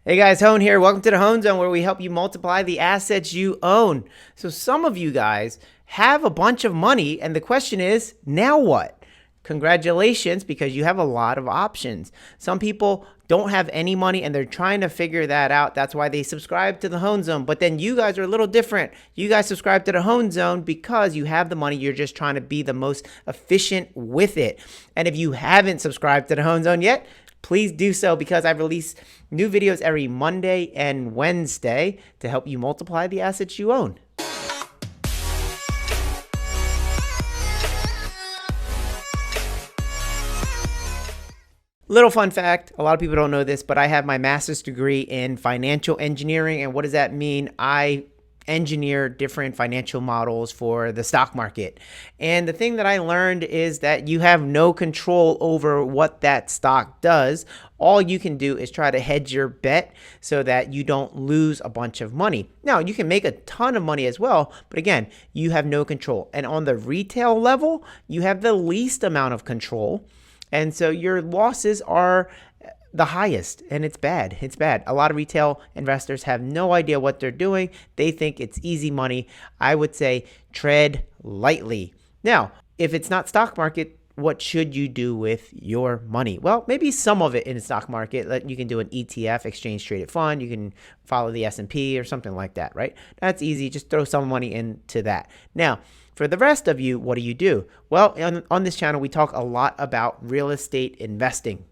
Hey guys, Hoan here. Welcome to the Hoan Zone, where we help you multiply the assets you own. So some of you guys have a bunch of money, and the question is, now what? Congratulations, because you have a lot of options. Some people don't have any money and they're trying to figure that out. That's why they subscribe to the Hoan Zone. But then you guys are a little different. You guys subscribe to the Hoan Zone because you have the money. You're just trying to be the most efficient with it. And if you haven't subscribed to the Hoan Zone yet, please do so, because I release new videos every Monday and Wednesday to help you multiply the assets you own. Little fun fact, a lot of people don't know this, but I have my master's degree in financial engineering. And what does that mean? I engineer different financial models for the stock market. And the thing that I learned is that you have no control over what that stock does. All you can do is try to hedge your bet so that you don't lose a bunch of money. Now, you can make a ton of money as well, but again, you have no control. And on the retail level, you have the least amount of control. And so your losses are the highest, and it's bad. It's bad. A lot of retail investors have no idea what they're doing. They think it's easy money. I would say tread lightly. Now, if it's not stock market, what should you do with your money? Well, maybe some of it in the stock market. You can do an ETF, exchange traded fund. You can follow the S&P or something like that, right? That's easy. Just throw some money into that. Now, for the rest of you, what do? Well, on this channel, we talk a lot about real estate investing.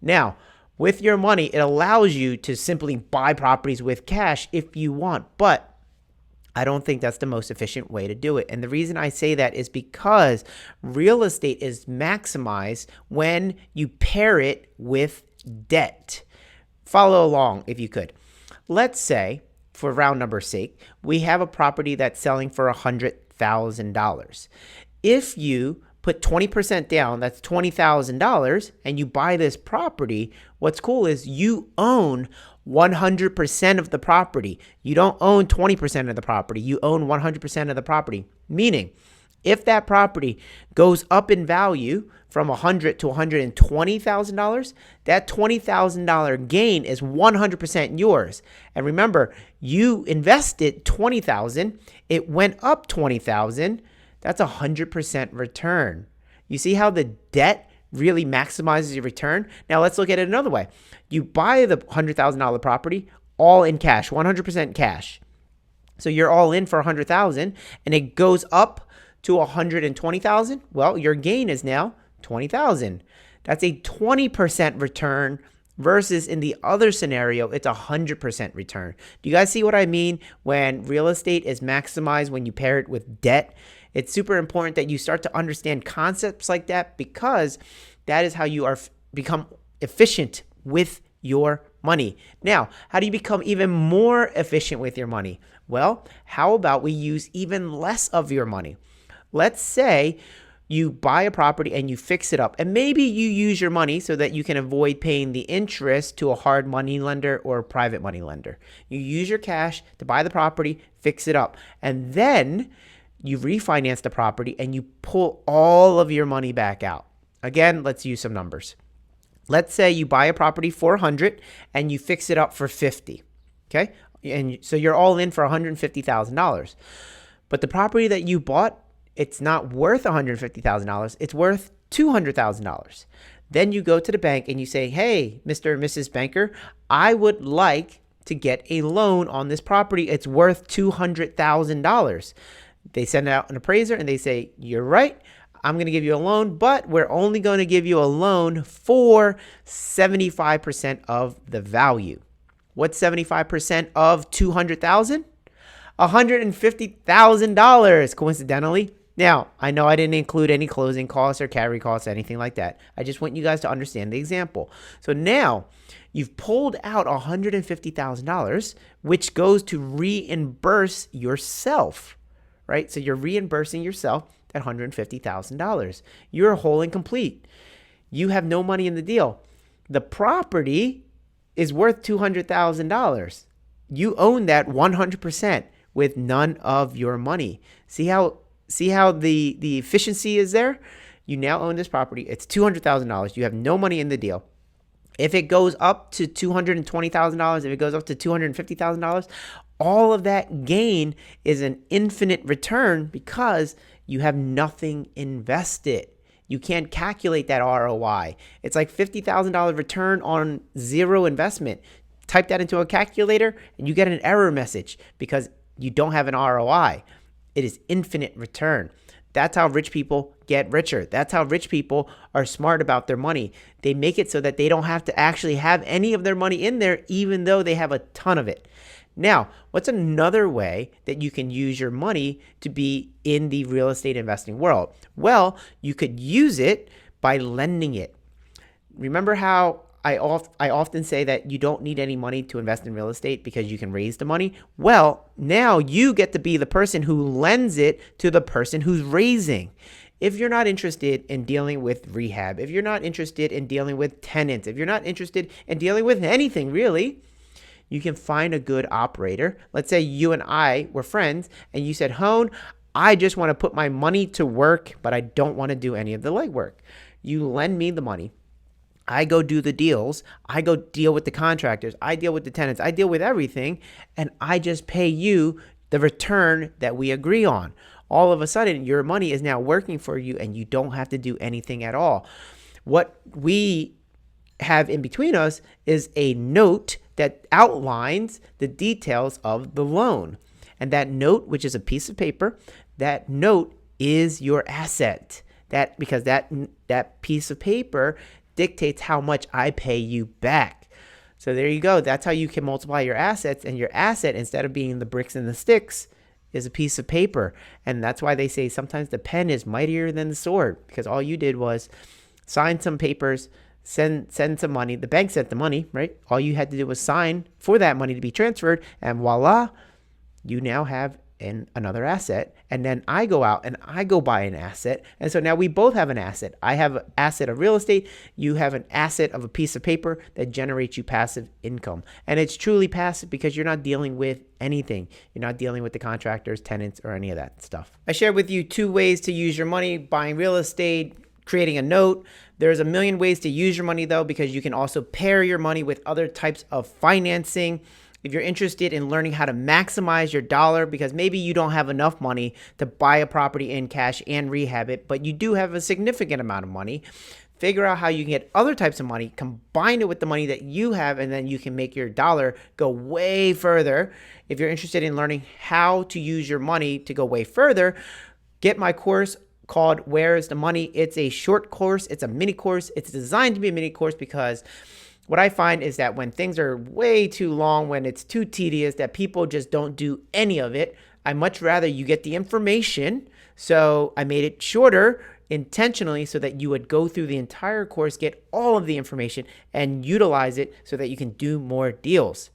Now, with your money, it allows you to simply buy properties with cash if you want, but I don't think that's the most efficient way to do it. And the reason I say that is because real estate is maximized when you pair it with debt. Follow along if you could. Let's say, for round number's sake, we have a property that's selling for $100,000. If you put 20% down, that's $20,000, and you buy this property, what's cool is you own 100% of the property. You don't own 20% of the property. You own 100% of the property. Meaning, if that property goes up in value from $100,000 to $120,000, that $20,000 gain is 100% yours. And remember, you invested $20,000, it went up $20,000. That's 100% return. You see how the debt really maximizes your return? Now let's look at it another way. You buy the $100,000 property all in cash, 100% cash. So you're all in for $100,000 and it goes up to $120,000. Well, your gain is now $20,000. That's a 20% return versus in the other scenario, it's 100% return. Do you guys see what I mean when real estate is maximized when you pair it with debt? It's super important that you start to understand concepts like that, because that is how you become efficient with your money. Now, how do you become even more efficient with your money? Well, how about we use even less of your money? Let's say you buy a property and you fix it up, and maybe you use your money so that you can avoid paying the interest to a hard money lender or a private money lender. You use your cash to buy the property, fix it up, and then you refinance the property and you pull all of your money back out. Again, let's use some numbers. Let's say you buy a property for $100 and you fix it up for $50. Okay? And so you're all in for $150,000. But the property that you bought, it's not worth $150,000. It's worth $200,000. Then you go to the bank and you say, "Hey, Mr. and Mrs. Banker, I would like to get a loan on this property. It's worth $200,000. They send out an appraiser and they say, "You're right. I'm going to give you a loan, but we're only going to give you a loan for 75% of the value." What's 75% of 200,000? $150,000, coincidentally. Now, I know I didn't include any closing costs or carry costs, anything like that. I just want you guys to understand the example. So now you've pulled out $150,000, which goes to reimburse yourself, right? So you're reimbursing yourself that $150,000. You're whole and complete. You have no money in the deal. The property is worth $200,000. You own that 100% with none of your money. See how the efficiency is there? You now own this property. It's $200,000. You have no money in the deal. If it goes up to $220,000, if it goes up to $250,000, all of that gain is an infinite return because you have nothing invested. You can't calculate that ROI. It's like $50,000 return on zero investment. Type that into a calculator and you get an error message because you don't have an ROI. It is infinite return. That's how rich people get richer. That's how rich people are smart about their money. They make it so that they don't have to actually have any of their money in there, even though they have a ton of it. Now, what's another way that you can use your money to be in the real estate investing world? Well, you could use it by lending it. Remember how I often say that you don't need any money to invest in real estate because you can raise the money? Well, now you get to be the person who lends it to the person who's raising. If you're not interested in dealing with rehab, if you're not interested in dealing with tenants, if you're not interested in dealing with anything really, you can find a good operator. Let's say you and I were friends and you said, Hoan, I just want to put my money to work, but I don't want to do any of the legwork. You lend me the money. I go do the deals. I go deal with the contractors. I deal with the tenants. I deal with everything. And I just pay you the return that we agree on. All of a sudden, your money is now working for you and you don't have to do anything at all. What we have in between us is a note that outlines the details of the loan. And that note, which is a piece of paper, that note is your asset. Because that piece of paper dictates how much I pay you back. So there you go. That's how you can multiply your assets. And your asset, instead of being the bricks and the sticks, is a piece of paper. And that's why they say sometimes the pen is mightier than the sword, because all you did was sign some papers, send some money. The bank sent the money, right? All you had to do was sign for that money to be transferred, and voila, you now have another asset. And then I go out and I go buy an asset. And so now we both have an asset. I have an asset of real estate. You have an asset of a piece of paper that generates you passive income. And it's truly passive because you're not dealing with anything. You're not dealing with the contractors, tenants, or any of that stuff. I shared with you 2 ways to use your money: buying real estate, creating a note. There's a million ways to use your money though, because you can also pair your money with other types of financing. If you're interested in learning how to maximize your dollar, because maybe you don't have enough money to buy a property in cash and rehab it, but you do have a significant amount of money, figure out how you can get other types of money, combine it with the money that you have, and then you can make your dollar go way further. If you're interested in learning how to use your money to go way further, get my course called Where is the Money? It's a short course. It's a mini course. It's designed to be a mini course because what I find is that when things are way too long, when it's too tedious, that people just don't do any of it. I much rather you get the information. So I made it shorter intentionally so that you would go through the entire course, get all of the information, and utilize it so that you can do more deals.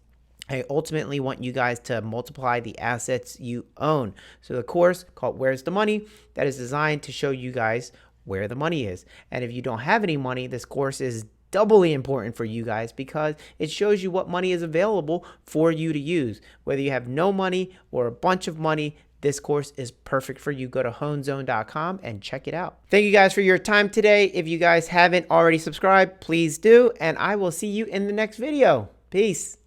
I ultimately want you guys to multiply the assets you own. So the course called Where's the Money, that is designed to show you guys where the money is. And if you don't have any money, this course is doubly important for you guys because it shows you what money is available for you to use. Whether you have no money or a bunch of money, this course is perfect for you. Go to hoanzone.com and check it out. Thank you guys for your time today. If you guys haven't already subscribed, please do. And I will see you in the next video. Peace.